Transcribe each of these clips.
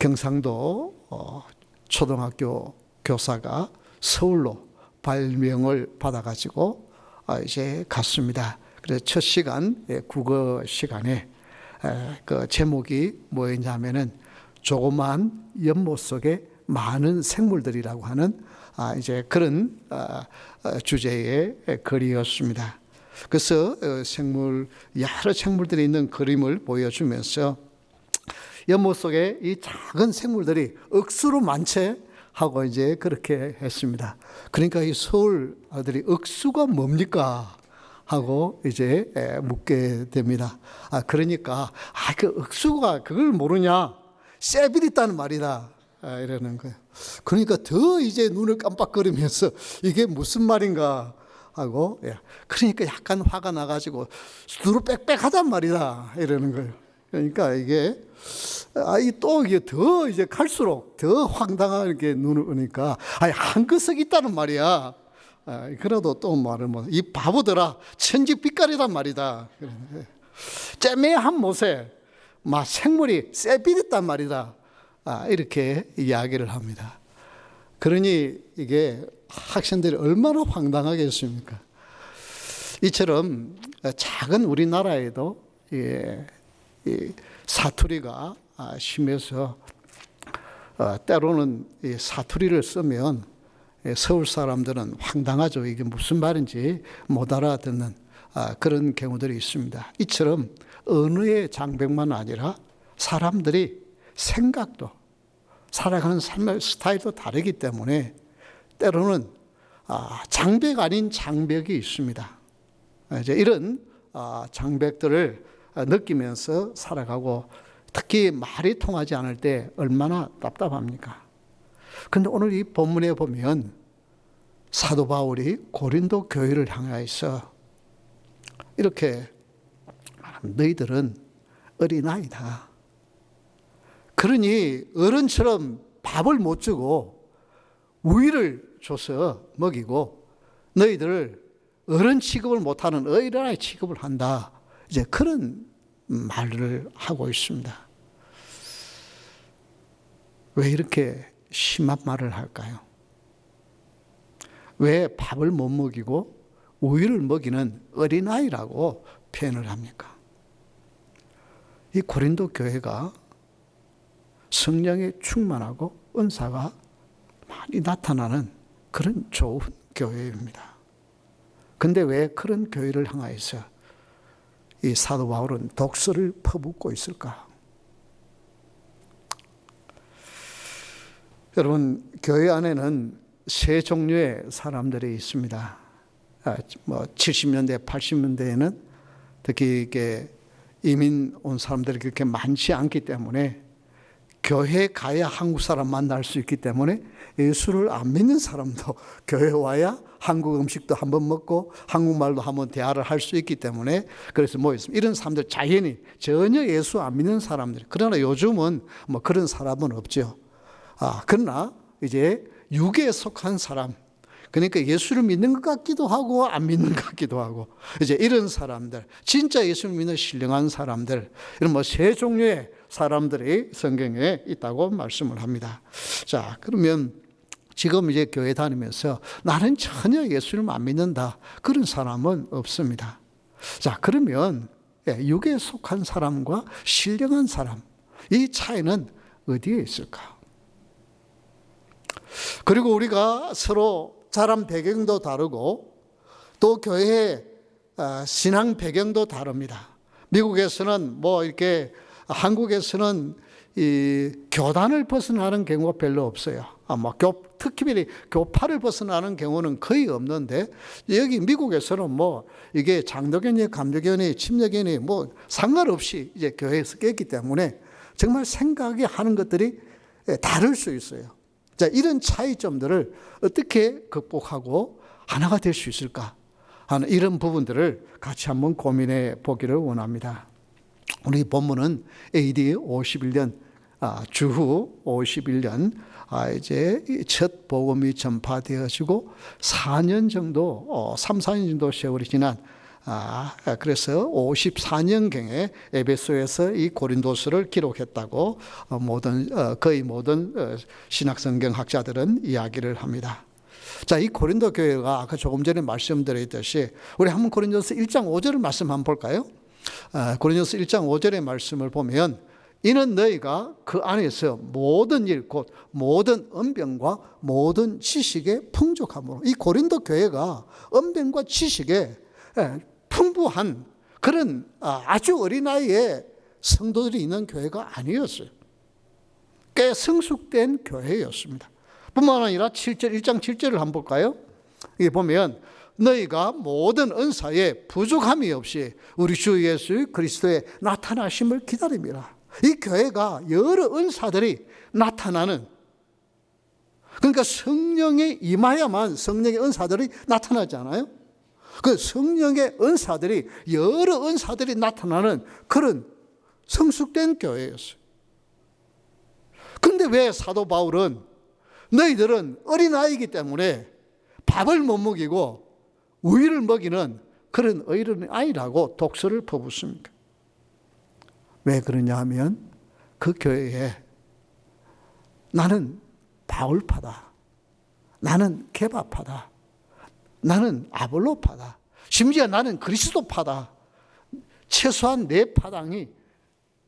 경상도 초등학교 교사가 서울로 발명을 받아가지고 이제 갔습니다. 그래서 첫 시간, 국어 시간에 그 제목이 뭐였냐면은 조그만 연못 속에 많은 생물들이라고 하는 이제 그런 주제의 글이었습니다. 그래서 여러 생물들이 있는 그림을 보여주면서 연못 속에 이 작은 생물들이 억수로 많지 하고 이제 그렇게 했습니다. 그러니까 이 서울 아들이 억수가 뭡니까? 하고 이제 묻게 됩니다. 그러니까 그 억수가 그걸 모르냐? 세빌 있다는 말이다. 이러는 거예요. 그러니까 더 이제 눈을 깜빡거리면서 이게 무슨 말인가 하고, 그러니까 약간 화가 나가지고 두루 빽빽하단 말이다. 이러는 거예요. 그러니까 이게 또 이게 더 이제 갈수록 더 황당하게 눈을 오니까 한그석 있다는 말이야. 그래도 또 말을 이 바보들아 천지빛깔이란 말이다. 쬐매한 못에 막 생물이 쎄비렸단 말이다. 이렇게 이야기를 합니다. 그러니 이게 학생들이 얼마나 황당하겠습니까? 이처럼 작은 우리나라에도 이 사투리가 심해서 때로는 이 사투리를 쓰면 서울 사람들은 황당하죠. 이게 무슨 말인지 못 알아듣는 그런 경우들이 있습니다. 이처럼 언어의 장벽만 아니라 사람들이 생각도 살아가는 삶의 스타일도 다르기 때문에 때로는 장벽 아닌 장벽이 있습니다. 이제 이런 장벽들을 느끼면서 살아가고 특히 말이 통하지 않을 때 얼마나 답답합니까? 그런데 오늘 이 본문에 보면 사도 바울이 고린도 교회를 향하여서 이렇게 너희들은 어린아이다. 그러니 어른처럼 밥을 못 주고 우유를 줘서 먹이고 너희들을 어른 취급을 못하는 어린아이 취급을 한다. 이제 그런 말을 하고 있습니다. 왜 이렇게 심한 말을 할까요? 왜 밥을 못 먹이고 우유를 먹이는 어린아이라고 표현을 합니까? 이 고린도 교회가 성령에 충만하고 은사가 많이 나타나는 그런 좋은 교회입니다. 근데 왜 그런 교회를 향하여서 이 사도 바울은 독서를 퍼붓고 있을까? 여러분, 교회 안에는 세 종류의 사람들이 있습니다. 70년대, 80년대에는 특히 이게 이민 온 사람들이 그렇게 많지 않기 때문에 교회 가야 한국 사람 만날 수 있기 때문에 예수를 안 믿는 사람도 교회 와야 한국 음식도 한번 먹고 한국말도 한번 대화를 할 수 있기 때문에 그래서 모였습니다. 이런 사람들 자연히 전혀 예수 안 믿는 사람들. 그러나 요즘은 그런 사람은 없죠. 그러나 이제 육에 속한 사람, 그러니까 예수를 믿는 것 같기도 하고 안 믿는 것 같기도 하고 이제 이런 사람들, 진짜 예수를 믿는 신령한 사람들, 이런 세 종류의 사람들이 성경에 있다고 말씀을 합니다. 자, 그러면 지금 이제 교회 다니면서 나는 전혀 예수를 안 믿는다, 그런 사람은 없습니다. 자, 그러면 육에 속한 사람과 신령한 사람, 이 차이는 어디에 있을까? 그리고 우리가 서로 자란 배경도 다르고 또 교회의 신앙 배경도 다릅니다. 미국에서는 이렇게 한국에서는 이 교단을 벗어나는 경우가 별로 없어요. 특히 교파를 벗어나는 경우는 거의 없는데 여기 미국에서는 이게 장로교니 감리교니 침례교니 상관없이 이제 교회에서 깼기 때문에 정말 생각이 하는 것들이 다를 수 있어요. 자, 이런 차이점들을 어떻게 극복하고 하나가 될 수 있을까 하는 이런 부분들을 같이 한번 고민해 보기를 원합니다. 우리 본문은 AD 51년 주후 51년 이제 첫 복음이 전파되어지고 4년 정도 3, 4년 정도 세월이 지난 그래서 54년경에 에베소에서 이 고린도서를 기록했다고 거의 모든 신학성경학자들은 이야기를 합니다. 자, 이 고린도 교회가 아까 조금 전에 말씀드렸듯이 우리 한번 고린도서 1장 5절을 말씀 한번 볼까요? 고린도서 1장 5절의 말씀을 보면 이는 너희가 그 안에서 모든 일 곧 모든 언변과 모든 지식에 풍족함으로, 이 고린도 교회가 언변과 지식에 풍부한 그런 아주 어린 나이에 성도들이 있는 교회가 아니었어요. 꽤 성숙된 교회였습니다. 뿐만 아니라 1장 7절을 한번 볼까요? 여기 보면 너희가 모든 은사에 부족함이 없이 우리 주 예수 그리스도의 나타나심을 기다립니다. 이 교회가 여러 은사들이 나타나는, 그러니까 성령에 임하야만 성령의 은사들이 나타나잖아요. 그 성령의 은사들이, 여러 은사들이 나타나는 그런 성숙된 교회였어요. 그런데 왜 사도 바울은 너희들은 어린아이이기 때문에 밥을 못 먹이고 우유를 먹이는 그런 어린아이라고 독서를 퍼붓습니까? 왜 그러냐 하면 그 교회에 나는 바울파다, 나는 케바파다, 나는 아볼로파다, 심지어 나는 그리스도파다, 최소한 4파당이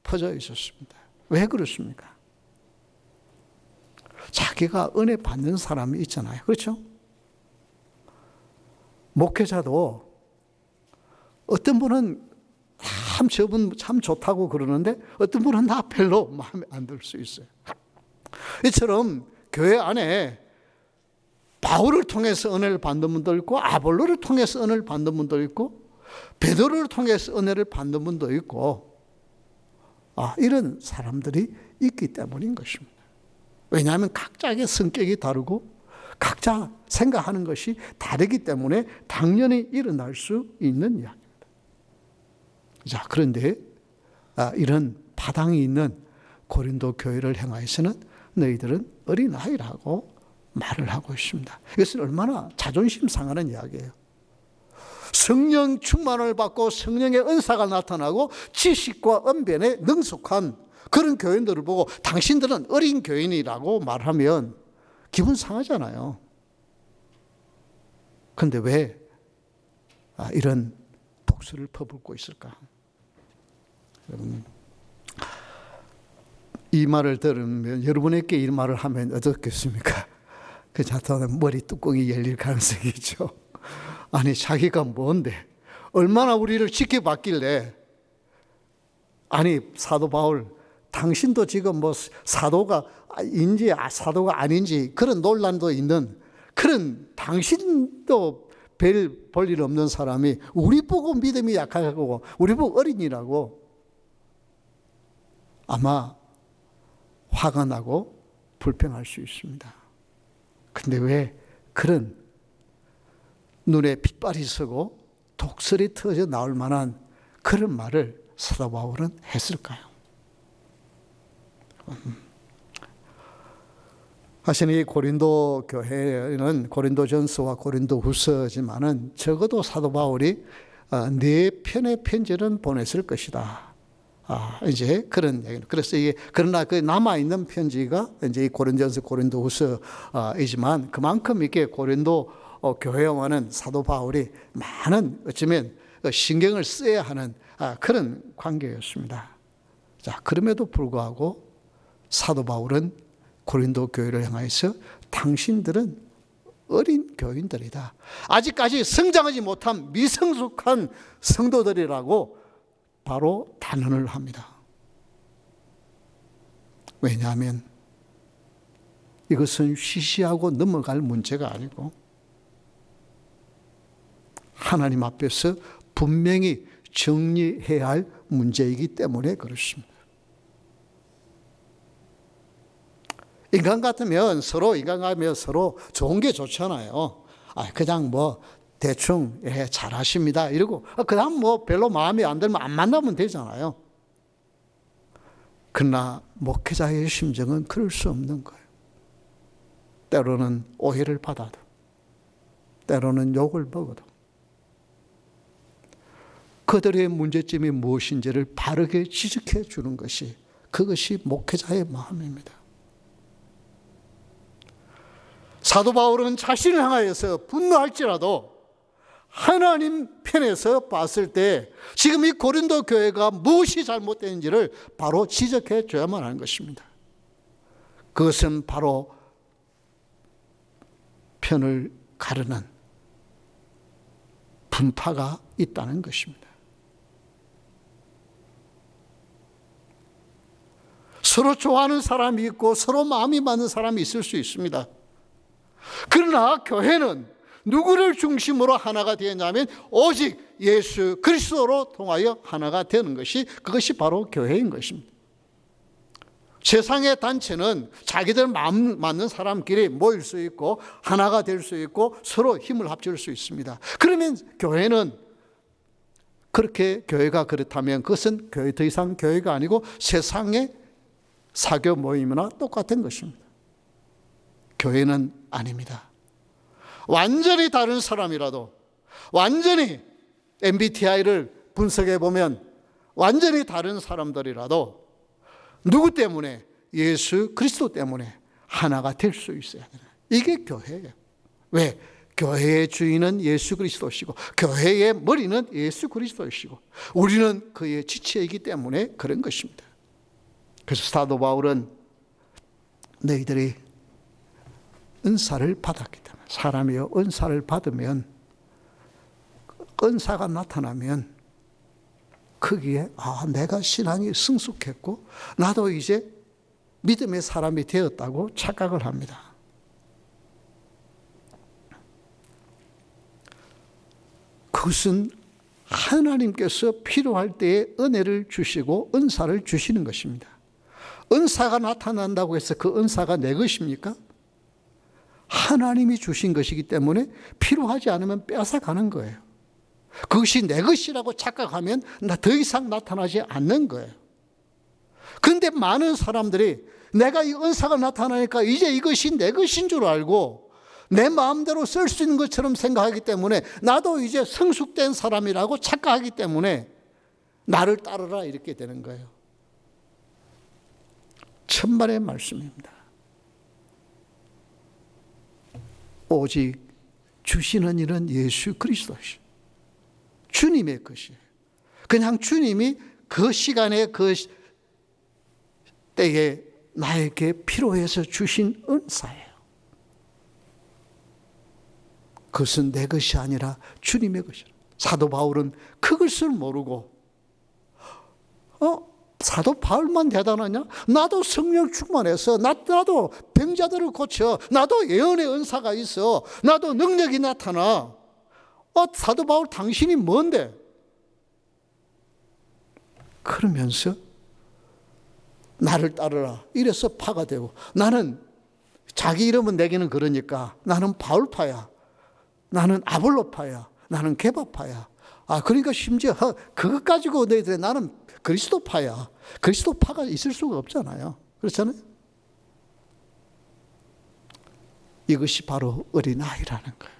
퍼져 있었습니다. 왜 그렇습니까? 자기가 은혜 받는 사람이 있잖아요. 그렇죠? 목회자도 어떤 분은 저분 참 좋다고 그러는데 어떤 분은 나 별로 마음에 안 들 수 있어요. 이처럼 교회 안에 바울을 통해서 은혜를 받는 분도 있고, 아볼로를 통해서 은혜를 받는 분도 있고, 베드로를 통해서 은혜를 받는 분도 있고, 이런 사람들이 있기 때문인 것입니다. 왜냐하면 각자의 성격이 다르고 각자 생각하는 것이 다르기 때문에 당연히 일어날 수 있는 이야기입니다. 자, 그런데 이런 파당이 있는 고린도 교회를 향하여서는 너희들은 어린아이라고 말을 하고 있습니다. 이것은 얼마나 자존심 상하는 이야기예요. 성령 충만을 받고 성령의 은사가 나타나고 지식과 언변에 능숙한 그런 교인들을 보고 당신들은 어린 교인이라고 말하면 기분 상하잖아요. 그런데 왜 이런 독수를 퍼붓고 있을까? 여러분, 이 말을 들으면 여러분에게 이 말을 하면 어떻겠습니까? 그 자타는 머리 뚜껑이 열릴 가능성이 있죠. 아니, 자기가 뭔데 얼마나 우리를 지켜봤길래, 아니 사도 바울 당신도 지금 뭐 사도가 인지 사도가 아닌지 그런 논란도 있는, 그런 당신도 별 볼 일 없는 사람이 우리 보고 믿음이 약하고 우리 보고 어린이라고 아마 화가 나고 불평할 수 있습니다. 근데 왜 그런 눈에 핏발이 서고 독설이 터져 나올 만한 그런 말을 사도 바울은 했을까요? 사실 이 고린도 교회는 고린도전서와 고린도후서지만은 적어도 사도 바울이 4편의 편지를 보냈을 것이다. 이제 그런 얘기는. 그래서 이게 그러나 그 남아 있는 편지가 이제 고린도전서, 고린도후서이지만 그만큼 이게 고린도 교회와는 사도 바울이 많은 어쩌면 신경을 써야 하는 그런 관계였습니다. 자, 그럼에도 불구하고 사도 바울은 고린도 교회를 향해서 당신들은 어린 교인들이다, 아직까지 성장하지 못한 미성숙한 성도들이라고 바로 단언을 합니다. 왜냐하면 이것은 쉬쉬하고 넘어갈 문제가 아니고 하나님 앞에서 분명히 정리해야 할 문제이기 때문에 그렇습니다. 인간 같으면 서로 좋은 게 좋잖아요. 그냥 뭐 대충 잘하십니다 이러고 그다음 뭐 별로 마음에 안 들면 안 만나면 되잖아요. 그러나 목회자의 심정은 그럴 수 없는 거예요. 때로는 오해를 받아도, 때로는 욕을 먹어도, 그들의 문제점이 무엇인지를 바르게 지적해 주는 것이, 그것이 목회자의 마음입니다. 사도 바울은 자신을 향하여서 분노할지라도 하나님 편에서 봤을 때 지금 이 고린도 교회가 무엇이 잘못되는지를 바로 지적해 줘야만 하는 것입니다. 그것은 바로 편을 가르는 분파가 있다는 것입니다. 서로 좋아하는 사람이 있고 서로 마음이 맞는 사람이 있을 수 있습니다. 그러나 교회는 누구를 중심으로 하나가 되었냐면 오직 예수 그리스도로 통하여 하나가 되는 것이, 그것이 바로 교회인 것입니다. 세상의 단체는 자기들 마음 맞는 사람끼리 모일 수 있고 하나가 될 수 있고 서로 힘을 합칠 수 있습니다. 그러면 교회는, 그렇게 교회가 그렇다면 그것은 교회, 더 이상 교회가 아니고 세상의 사교 모임이나 똑같은 것입니다. 교회는 아닙니다. 완전히 다른 사람이라도, 완전히 MBTI를 분석해 보면 완전히 다른 사람들이라도 누구 때문에? 예수 그리스도 때문에 하나가 될 수 있어야 돼요. 이게 교회예요. 왜? 교회의 주인은 예수 그리스도시고 교회의 머리는 예수 그리스도이시고 우리는 그의 지체이기 때문에 그런 것입니다. 그래서 사도 바울은 너희들이 은사를 받았기 때문에, 사람이요 은사를 받으면, 은사가 나타나면 거기에 내가 신앙이 성숙했고 나도 이제 믿음의 사람이 되었다고 착각을 합니다. 그것은 하나님께서 필요할 때에 은혜를 주시고 은사를 주시는 것입니다. 은사가 나타난다고 해서 그 은사가 내 것입니까? 하나님이 주신 것이기 때문에 필요하지 않으면 뺏어가는 거예요. 그것이 내 것이라고 착각하면 더 이상 나타나지 않는 거예요. 그런데 많은 사람들이 내가 이 은사가 나타나니까 이제 이것이 내 것인 줄 알고 내 마음대로 쓸 수 있는 것처럼 생각하기 때문에 나도 이제 성숙된 사람이라고 착각하기 때문에 나를 따르라 이렇게 되는 거예요. 천만의 말씀입니다. 오직 주시는 일은 예수 그리스도시, 주님의 것이에요. 그냥 주님이 그 시간에 그 때에 나에게 필요해서 주신 은사예요. 그것은 내 것이 아니라 주님의 것이라. 사도 바울은 그것을 모르고 사도 바울만 대단하냐? 나도 성령 충만해서 나도 병자들을 고쳐, 나도 예언의 은사가 있어, 나도 능력이 나타나. 사도 바울 당신이 뭔데? 그러면서 나를 따르라 이래서 파가 되고, 나는 자기 이름은 내기는 그러니까 나는 바울파야, 나는 아볼로파야, 나는 게바파야. 그러니까 심지어 그것 가지고 너희들 나는 그리스도파야. 그리스도파가 있을 수가 없잖아요. 그렇잖아요. 이것이 바로 어린아이라는 거예요.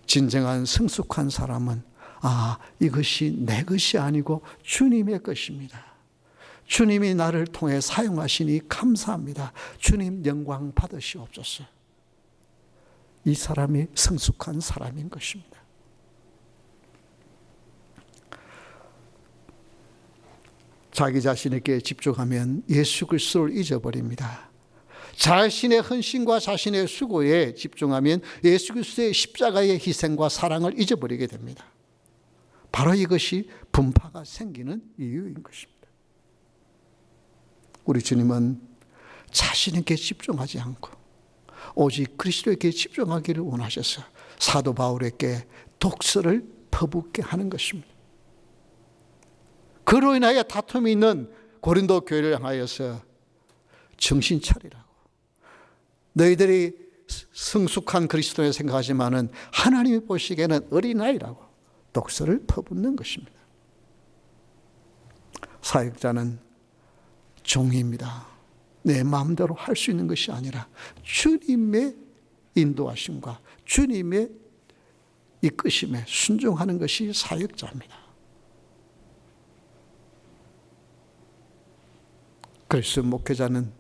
진정한 성숙한 사람은 이것이 내 것이 아니고 주님의 것입니다. 주님이 나를 통해 사용하시니 감사합니다. 주님 영광 받으시옵소서. 이 사람이 성숙한 사람인 것입니다. 자기 자신에게 집중하면 예수 그리스도를 잊어버립니다. 자신의 헌신과 자신의 수고에 집중하면 예수 그리스도의 십자가의 희생과 사랑을 잊어버리게 됩니다. 바로 이것이 분파가 생기는 이유인 것입니다. 우리 주님은 자신에게 집중하지 않고 오직 그리스도에게 집중하기를 원하셔서 사도 바울에게 독서를 퍼붓게 하는 것입니다. 그로 인하여 다툼이 있는 고린도 교회를 향하여서 정신 차리라고. 너희들이 성숙한 그리스도를 생각하지만은 하나님이 보시기에는 어린아이라고 독서를 퍼붓는 것입니다. 사역자는 종입니다. 내 마음대로 할 수 있는 것이 아니라 주님의 인도하심과 주님의 이끄심에 순종하는 것이 사역자입니다. 그래서 목회자는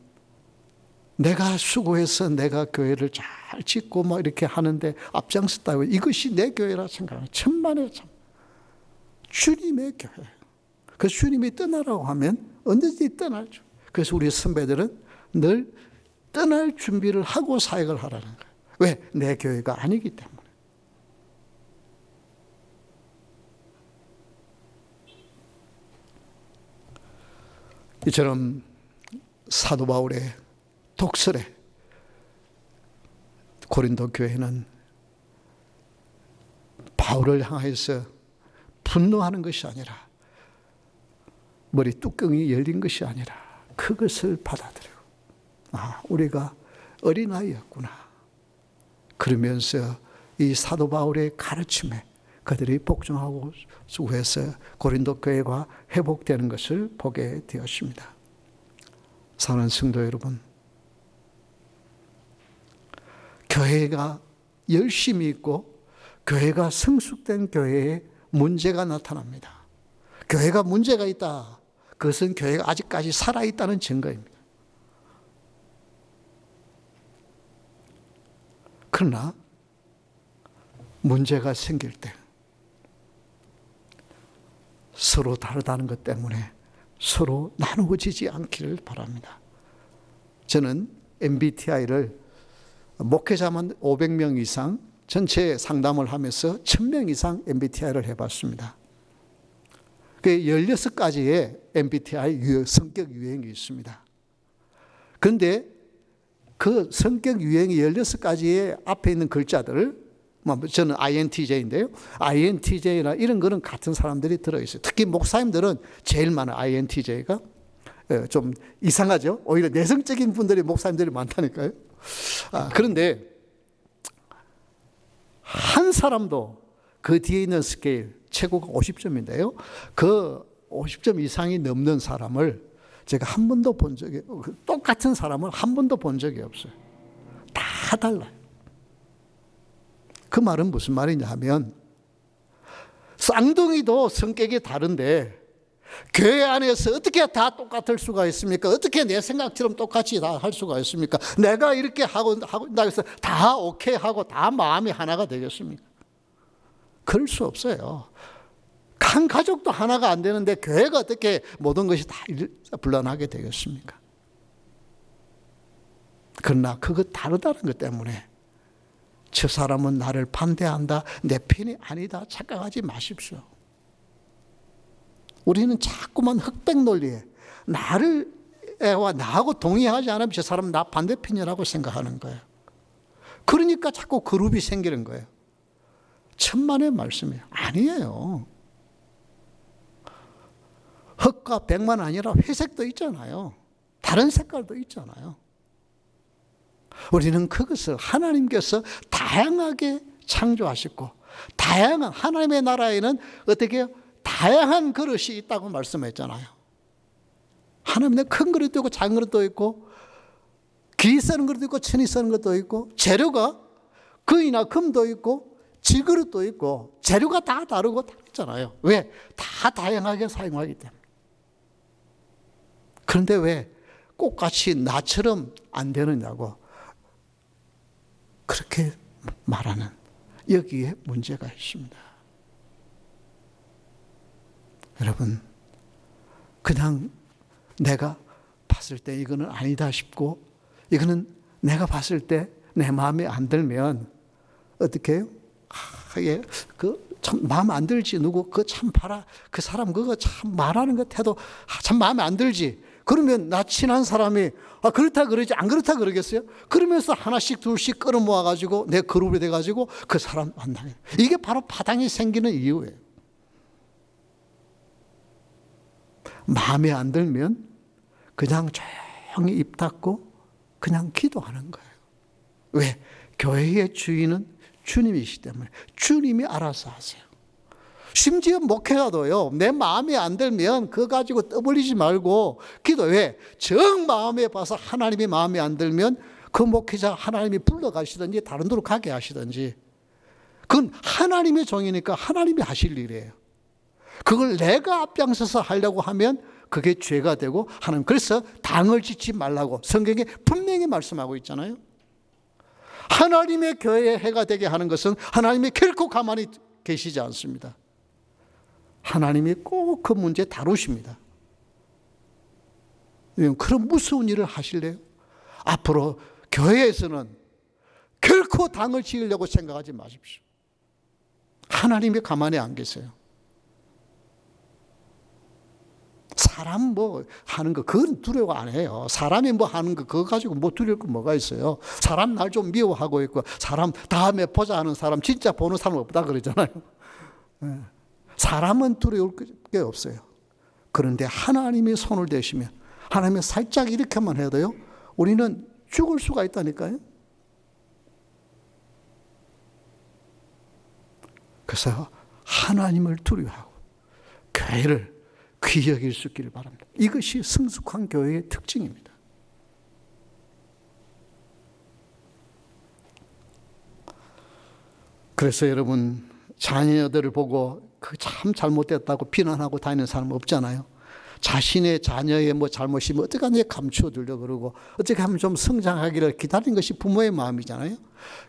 내가 수고해서 내가 교회를 잘 짓고 뭐 이렇게 하는데 앞장섰다고 이것이 내 교회라 생각해요. 천만에 참. 주님의 교회. 그 주님이 떠나라고 하면 언제든지 떠나죠. 그래서 우리 선배들은 늘 떠날 준비를 하고 사역을 하라는 거예요. 왜? 내 교회가 아니기 때문에. 이처럼 사도 바울의 독설에 고린도 교회는 바울을 향해서 분노하는 것이 아니라 머리 뚜껑이 열린 것이 아니라 그것을 받아들이고 우리가 어린아이였구나. 그러면서 이 사도 바울의 가르침에 그들이 복종하고 수고해서 고린도 교회가 회복되는 것을 보게 되었습니다. 사랑하는 성도 여러분, 교회가 열심히 있고 교회가 성숙된 교회에 문제가 나타납니다. 교회가 문제가 있다. 그것은 교회가 아직까지 살아있다는 증거입니다. 그러나 문제가 생길 때 서로 다르다는 것 때문에 서로 나누어지지 않기를 바랍니다. 저는 MBTI를 목회자만 500명 이상 전체 상담을 하면서 1000명 이상 MBTI를 해봤습니다. 그 16가지의 MBTI 성격 유형이 있습니다. 그런데 그 성격 유형이 16가지의 앞에 있는 글자들을 저는 INTJ인데요. INTJ나 이런 거는 같은 사람들이 들어있어요. 특히 목사님들은 제일 많아요. INTJ가. 좀 이상하죠. 오히려 내성적인 분들이 목사님들이 많다니까요. 그런데 한 사람도 그 뒤에 있는 스케일 최고가 50점인데요. 그 50점 이상이 넘는 사람을 제가 한 번도 본 적이, 똑같은 사람을 한 번도 본 적이 없어요. 다 달라요. 그 말은 무슨 말이냐 하면 쌍둥이도 성격이 다른데 교회 안에서 어떻게 다 똑같을 수가 있습니까? 어떻게 내 생각처럼 똑같이 다 할 수가 있습니까? 내가 이렇게 하고 나서 다 오케이 하고 다 마음이 하나가 되겠습니까? 그럴 수 없어요. 한 가족도 하나가 안 되는데 교회가 어떻게 모든 것이 다 불란하게 되겠습니까? 그러나 그거 다르다는 것 때문에 저 사람은 나를 반대한다, 내 편이 아니다 착각하지 마십시오. 우리는 자꾸만 흑백 논리에 나하고 동의하지 않으면 저 사람은 나 반대편이라고 생각하는 거예요. 그러니까 자꾸 그룹이 생기는 거예요. 천만의 말씀이에요. 아니에요. 흑과 백만 아니라 회색도 있잖아요. 다른 색깔도 있잖아요. 우리는 그것을 하나님께서 다양하게 창조하셨고 다양한 하나님의 나라에는 어떻게 다양한 그릇이 있다고 말씀했잖아요. 하나님의 큰 그릇도 있고 작은 그릇도 있고 기 쓰는 그릇도 있고 천이 쓰는 것도 있고 재료가 금이나 금도 있고 질그릇도 있고 재료가 다 다르고 다르잖아요. 왜? 다 다양하게 사용하기 때문에. 그런데 왜 똑같이 나처럼 안 되느냐고 그렇게 말하는 여기에 문제가 있습니다. 여러분, 그냥 내가 봤을 때 이거는 아니다 싶고 이거는 내가 봤을 때 내 마음에 안 들면 어떻게 해요? 참 마음에 안 들지. 누구 그거 참 봐라. 그 사람 그거 참 말하는 것 해도 참 마음에 안 들지. 그러면 나 친한 사람이 그렇다 그러지 안 그렇다 그러겠어요? 그러면서 하나씩 둘씩 끌어모아 가지고 내 그룹이 돼 가지고 그 사람 만나게. 이게 바로 파당이 생기는 이유예요. 마음에 안 들면 그냥 조용히 입 닫고 그냥 기도하는 거예요. 왜? 교회의 주인은 주님이시기 때문에 주님이 알아서 하세요. 심지어 목회자도요, 내 마음에 안 들면 그거 가지고 떠벌리지 말고 기도해. 정 마음에 봐서 하나님이 마음에 안 들면 그 목회자 하나님이 불러가시든지 다른 데로 가게 하시든지 그건 하나님의 종이니까 하나님이 하실 일이에요. 그걸 내가 앞장서서 하려고 하면 그게 죄가 되고 하는, 그래서 당을 짓지 말라고 성경에 분명히 말씀하고 있잖아요. 하나님의 교회에 해가 되게 하는 것은 하나님이 결코 가만히 계시지 않습니다. 하나님이 꼭 그 문제 다루십니다. 그런 무서운 일을 하실래요? 앞으로 교회에서는 결코 당을 지으려고 생각하지 마십시오. 하나님이 가만히 안 계세요. 사람 뭐 하는 거 그건 두려워 안 해요. 사람이 뭐 하는 거 그거 가지고 뭐 두려울 거 뭐가 있어요. 사람 날 좀 미워하고 있고 사람 다음에 보자 하는 사람 진짜 보는 사람 없다 그러잖아요. 사람은 두려울 게 없어요. 그런데 하나님이 손을 대시면, 하나님이 살짝 이렇게만 해도요, 우리는 죽을 수가 있다니까요. 그래서 하나님을 두려워하고 교회를 귀히 여길 수 있기를 바랍니다. 이것이 성숙한 교회의 특징입니다. 그래서 여러분, 자녀들을 보고 그 참 잘못됐다고 비난하고 다니는 사람 없잖아요. 자신의 자녀의 뭐 잘못이면 어떻게 하면 감추어두려고 그러고 어떻게 하면 좀 성장하기를 기다리는 것이 부모의 마음이잖아요.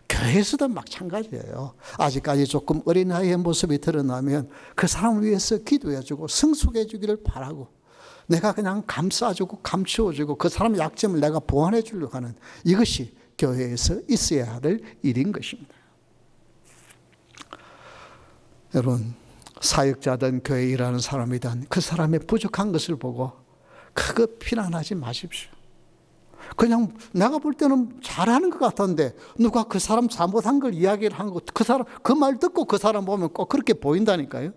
교회에서도 마찬가지예요. 아직까지 조금 어린아이의 모습이 드러나면 그 사람을 위해서 기도해주고 성숙해주기를 바라고, 내가 그냥 감싸주고 감추어주고 그 사람의 약점을 내가 보완해 주려고 하는, 이것이 교회에서 있어야 할 일인 것입니다. 여러분, 사역자든 교회에 일하는 사람이든 그 사람의 부족한 것을 보고 그거 비난하지 마십시오. 그냥 내가 볼 때는 잘하는 것 같은데 누가 그 사람 잘못한 걸 이야기를 한 거, 그 사람 그 말 듣고 그 사람 보면 꼭 그렇게 보인다니까요.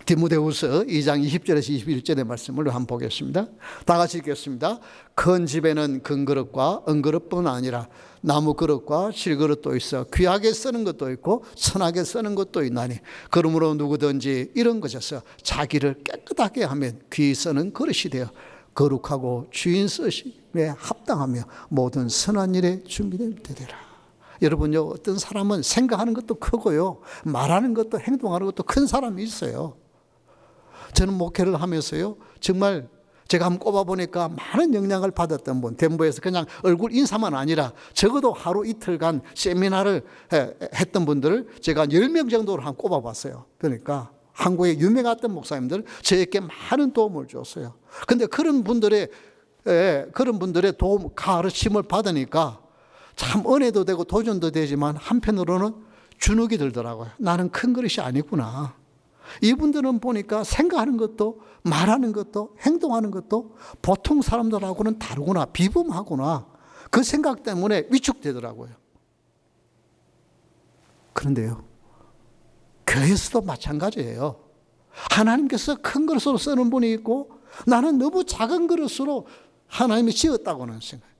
디모데후서 2장 20절에서 21절의 말씀을 한번 보겠습니다. 다 같이 읽겠습니다. 큰 집에는 큰 그릇과 은그릇뿐 아니라 나무 그릇과 실그릇도 있어 귀하게 쓰는 것도 있고 선하게 쓰는 것도 있나니, 그러므로 누구든지 이런 것에서 자기를 깨끗하게 하면 귀히 쓰는 그릇이 되어 거룩하고 주인 쓰심에 합당하며 모든 선한 일에 준비되리라. 여러분요, 어떤 사람은 생각하는 것도 크고요, 말하는 것도 행동하는 것도 큰 사람이 있어요. 저는 목회를 하면서요, 정말 제가 한번 꼽아보니까 많은 영향을 받았던 분, denver에서 그냥 얼굴 인사만 아니라 적어도 하루 이틀간 세미나를 했던 분들을 제가 10명 정도로 한번 꼽아봤어요. 그러니까 한국에 유명했던 목사님들 저에게 많은 도움을 줬어요. 근데 그런 분들의 도움, 가르침을 받으니까 참 은혜도 되고 도전도 되지만 한편으로는 주눅이 들더라고요. 나는 큰 그릇이 아니구나. 이분들은 보니까 생각하는 것도 말하는 것도 행동하는 것도 보통 사람들하고는 다르구나, 비범하구나, 그 생각 때문에 위축되더라고요. 그런데요, 교회에서도 마찬가지예요. 하나님께서 큰 그릇으로 쓰는 분이 있고 나는 너무 작은 그릇으로 하나님이 지었다고는 생각해요.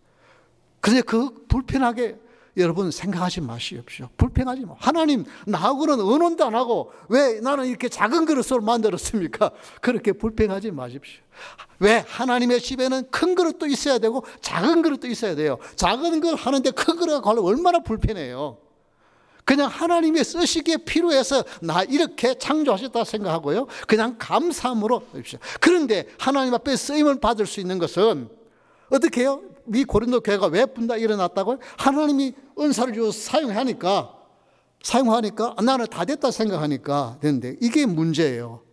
그런데 그 불편하게 여러분 생각하지 마십시오. 불평하지 마. 하나님 나하고는 의논도 안 하고 왜 나는 이렇게 작은 그릇으로 만들었습니까? 그렇게 불평하지 마십시오. 왜? 하나님의 집에는 큰 그릇도 있어야 되고 작은 그릇도 있어야 돼요. 작은 걸 하는데 큰 그릇 가려면 얼마나 불편해요. 그냥 하나님의 쓰시기에 필요해서 나 이렇게 창조하셨다 생각하고요, 그냥 감사함으로 하십시오. 그런데 하나님 앞에 쓰임을 받을 수 있는 것은 어떻게 해요? 미 고린도 교회가 왜 분다 일어났다고요? 하나님이 은사를 주어서 사용하니까 나는 다 됐다 생각하니까 되는데, 이게 문제예요.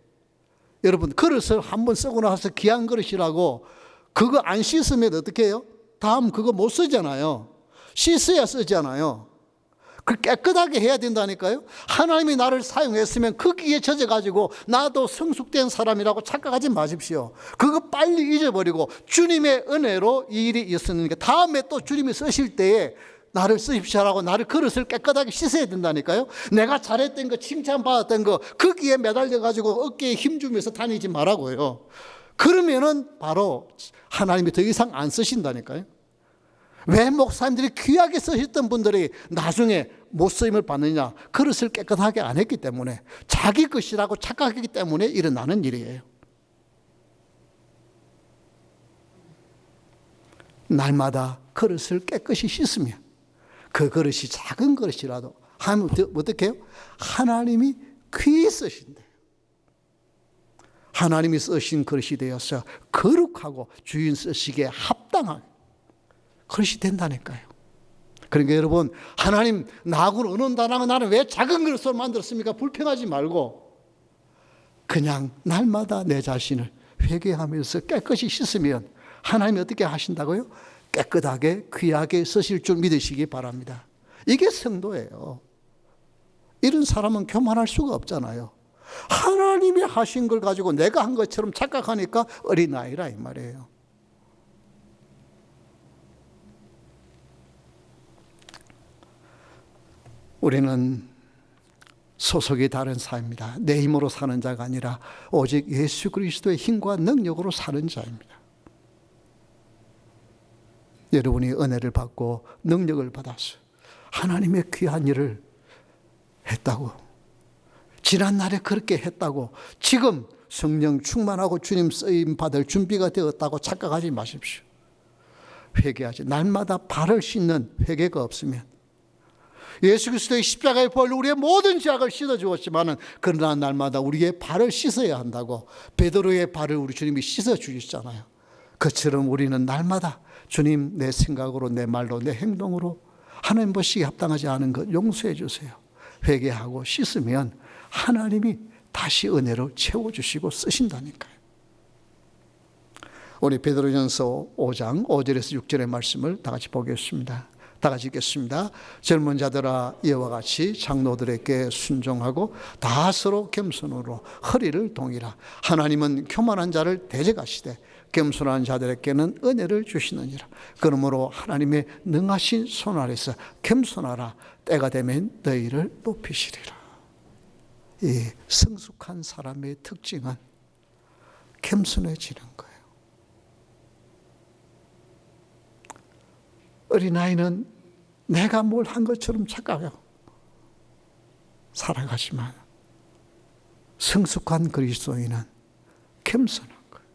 여러분, 그릇을 한번 쓰고 나서 귀한 그릇이라고 그거 안 씻으면 어떻게 해요? 다음 그거 못 쓰잖아요. 씻어야 쓰잖아요. 그 깨끗하게 해야 된다니까요. 하나님이 나를 사용했으면 거기에 젖어가지고 나도 성숙된 사람이라고 착각하지 마십시오. 그거 빨리 잊어버리고 주님의 은혜로 이 일이 있었으니까 다음에 또 주님이 쓰실 때에 나를 쓰십시오라고 나를 그릇을 깨끗하게 씻어야 된다니까요. 내가 잘했던 거, 칭찬받았던 거 거기에 매달려가지고 어깨에 힘주면서 다니지 말라고요. 그러면은 바로 하나님이 더 이상 안 쓰신다니까요. 왜 목사님들이 귀하게 쓰셨던 분들이 나중에 못 쓰임을 받느냐? 그릇을 깨끗하게 안 했기 때문에, 자기 것이라고 착각했기 때문에 일어나는 일이에요. 날마다 그릇을 깨끗이 씻으면 그 그릇이 작은 그릇이라도 하면 어떻게 해요? 하나님이 귀히 쓰신대요. 하나님이 쓰신 그릇이 되어서 거룩하고 주인 쓰시기에 합당한 그릇이 된다니까요. 그러니까 여러분, 하나님 나하고는 언언다나가 나는 왜 작은 그릇을 만들었습니까? 불평하지 말고 그냥 날마다 내 자신을 회개하면서 깨끗이 씻으면 하나님이 어떻게 하신다고요? 깨끗하게 귀하게 쓰실 줄 믿으시기 바랍니다. 이게 성도예요. 이런 사람은 교만할 수가 없잖아요. 하나님이 하신 걸 가지고 내가 한 것처럼 착각하니까 어린아이라 이 말이에요. 우리는 소속이 다른 사입니다. 내 힘으로 사는 자가 아니라 오직 예수 그리스도의 힘과 능력으로 사는 자입니다. 여러분이 은혜를 받고 능력을 받아서 하나님의 귀한 일을 했다고, 지난날에 그렇게 했다고, 지금 성령 충만하고 주님 쓰임 받을 준비가 되었다고 착각하지 마십시오. 회개하지. 날마다 발을 씻는 회개가 없으면 예수 그리스도의 십자가의 벌로 우리의 모든 죄악을 씻어주었지만 그러나 날마다 우리의 발을 씻어야 한다고 베드로의 발을 우리 주님이 씻어주셨잖아요. 그처럼 우리는 날마다 주님 내 생각으로 내 말로 내 행동으로 하나님 보시기에 합당하지 않은 것 용서해 주세요. 회개하고 씻으면 하나님이 다시 은혜로 채워주시고 쓰신다니까요. 우리 베드로전서 5장 5절에서 6절의 말씀을 다 같이 보겠습니다. 다 같이 읽겠습니다. 젊은 자들아 이와 같이 장로들에게 순종하고 다 서로 겸손으로 허리를 동이라. 하나님은 교만한 자를 대적하시되 겸손한 자들에게는 은혜를 주시느니라. 그러므로 하나님의 능하신 손 아래서 겸손하라. 때가 되면 너희를 높이시리라. 이 성숙한 사람의 특징은 겸손해지는 거예요. 어린아이는 내가 뭘 한 것처럼 착각하고 살아가지만 성숙한 그리스도인은 겸손한 거예요.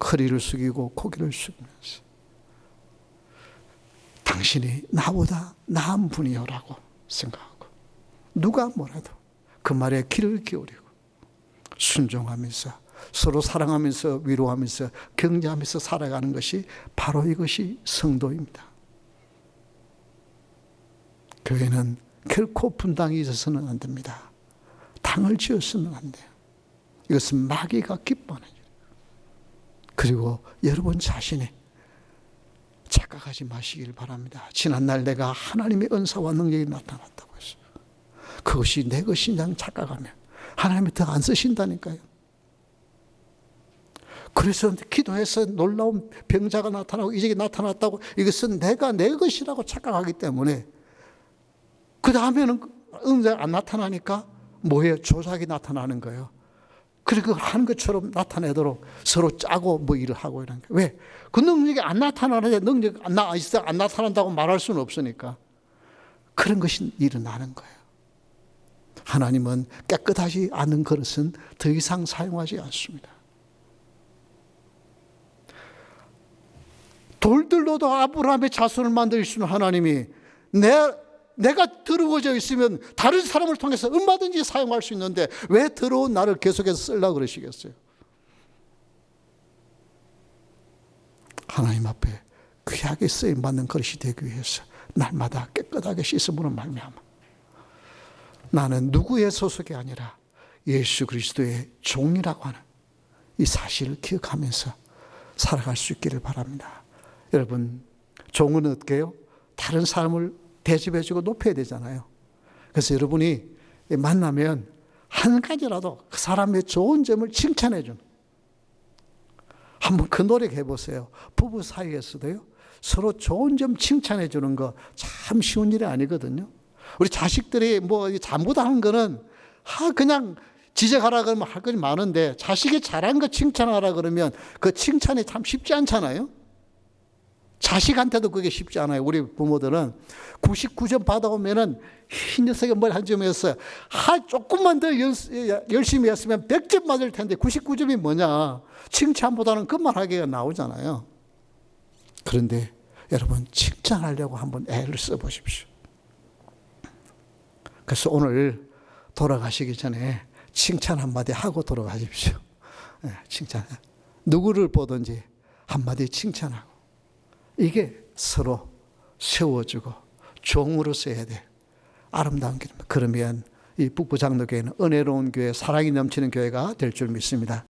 허리를 숙이고 고개를 숙이면서 당신이 나보다 나은 분이요라고 생각하고 누가 뭐라도 그 말에 귀를 기울이고 순종하면서 서로 사랑하면서 위로하면서 격려하면서 살아가는 것이 바로 이것이 성도입니다. 교회는 결코 분당이 있어서는 안 됩니다. 당을 지어서는 안 돼요. 이것은 마귀가 기뻐하는 일이에요. 그리고 여러분 자신이 착각하지 마시길 바랍니다. 지난날 내가 하나님의 은사와 능력이 나타났다고 했어요. 그것이 내 것이냐고 착각하면 하나님이 더 안 쓰신다니까요. 그래서 기도해서 놀라운 병자가 나타나고 이적이 나타났다고 이것은 내가 내 것이라고 착각하기 때문에 그 다음에는 응자가 안 나타나니까 뭐예요? 조작이 나타나는 거예요. 그리고 하는 것처럼 나타내도록 서로 짜고 뭐 일을 하고 이런 거예요. 왜? 그 능력이 안 나타나는데 능력이 안 나타난다고 말할 수는 없으니까 그런 것이 일어나는 거예요. 하나님은 깨끗하지 않은 그릇은 더 이상 사용하지 않습니다. 돌들로도 아브라함의 자손을 만드시는 하나님이 내가 더러워져 있으면 다른 사람을 통해서 얼마든지 사용할 수 있는데 왜 더러운 나를 계속해서 쓰려고 그러시겠어요? 하나님 앞에 귀하게 쓰임받는 그릇이 되기 위해서 날마다 깨끗하게 씻음으로 말미암아 나는 누구의 소속이 아니라 예수 그리스도의 종이라고 하는 이 사실을 기억하면서 살아갈 수 있기를 바랍니다. 여러분, 종은 어떻게 해요? 다른 사람을 대접해주고 높여야 되잖아요. 그래서 여러분이 만나면 한 가지라도 그 사람의 좋은 점을 칭찬해주는, 한번 그 노력해 보세요. 부부 사이에서도요, 서로 좋은 점 칭찬해주는 거 참 쉬운 일이 아니거든요. 우리 자식들이 뭐 잘못하는 거는 그냥 지적하라 그러면 할 것이 많은데 자식이 잘한 거 칭찬하라 그러면 그 칭찬이 참 쉽지 않잖아요. 자식한테도 그게 쉽지 않아요. 우리 부모들은 99점 받아오면은 이 녀석이 뭘 한 점이었어요. 조금만 더 열심히 했으면 100점 맞을 텐데 99점이 뭐냐. 칭찬보다는 그만하기가 나오잖아요. 그런데 여러분 칭찬하려고 한번 애를 써보십시오. 그래서 오늘 돌아가시기 전에 칭찬 한마디 하고 돌아가십시오. 칭찬. 누구를 보든지 한마디 칭찬하고. 이게 서로 세워주고 종으로서 해야 돼. 아름다운 길. 그러면 이 북부장로교회는 은혜로운 교회, 사랑이 넘치는 교회가 될 줄 믿습니다.